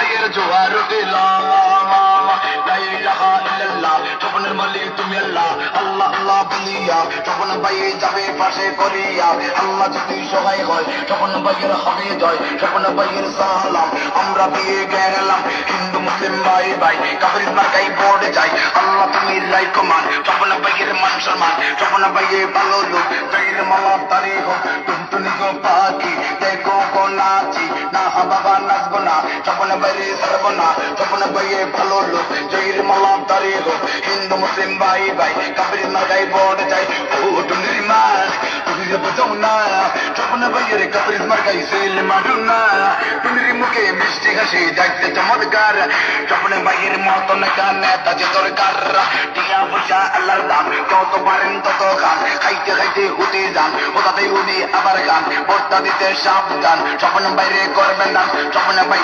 ভাইয়ের জোয়ার উঠিল লা ইলাহা ইল্লাল্লাহ স্বপ্নের মালিক তুমি আল্লাহ আল্লাহ আল্লাহ বলিয়া স্বপ্ন ভাইয়ে যাবে পাশে করিয়া আল্লাহ যদি সহায় হয় স্বপ্ন ভাইয়ের হবে জয় স্বপ্ন ভাইয়ের সালাম আমরা বিয়ে গেলাম হিন্দু মুসলিম ভাই ভাই কাফির মার্কাই বোর্ডে যাই আল্লাহ তুমি লাইক মান স্বপ্ন ভাইয়ের মান সম্মান স্বপ্ন ভাইয়ে ভালো লোক ভাইয়ের মালা তারি হোক টুনটুনি গো পাখি দেখো গো নাচি না বাবা নাচবো না স্বপ্ন ভাইয়ে সারবো না স্বপ্ন ভাইয়ে ভালো লোক জয়ের মালা তারি হোক হিন্দু মুসলিম ভাই ভাই কাফির মার্কাই বোর্ডে যাই ও টুনির মান টুনির বোঝাও না স্বপ্ন ভাইয়ের কাফির মার্কাই সেল মারু না টুনির মুখে মিষ্টি হাসি দেখতে চমৎকার স্বপ্ন ভাইয়ের মতন নেতা যে দরকার টিয়া পয়সা আল্লাহর দাম যত পারেন তত খান খাইতে খাইতে উঠে যান ওটাতেই উনি আবার খান ভর্তা দিতে সাবধান স্বপ্ন বাইরে করবেন না স্বপ্ন ভাই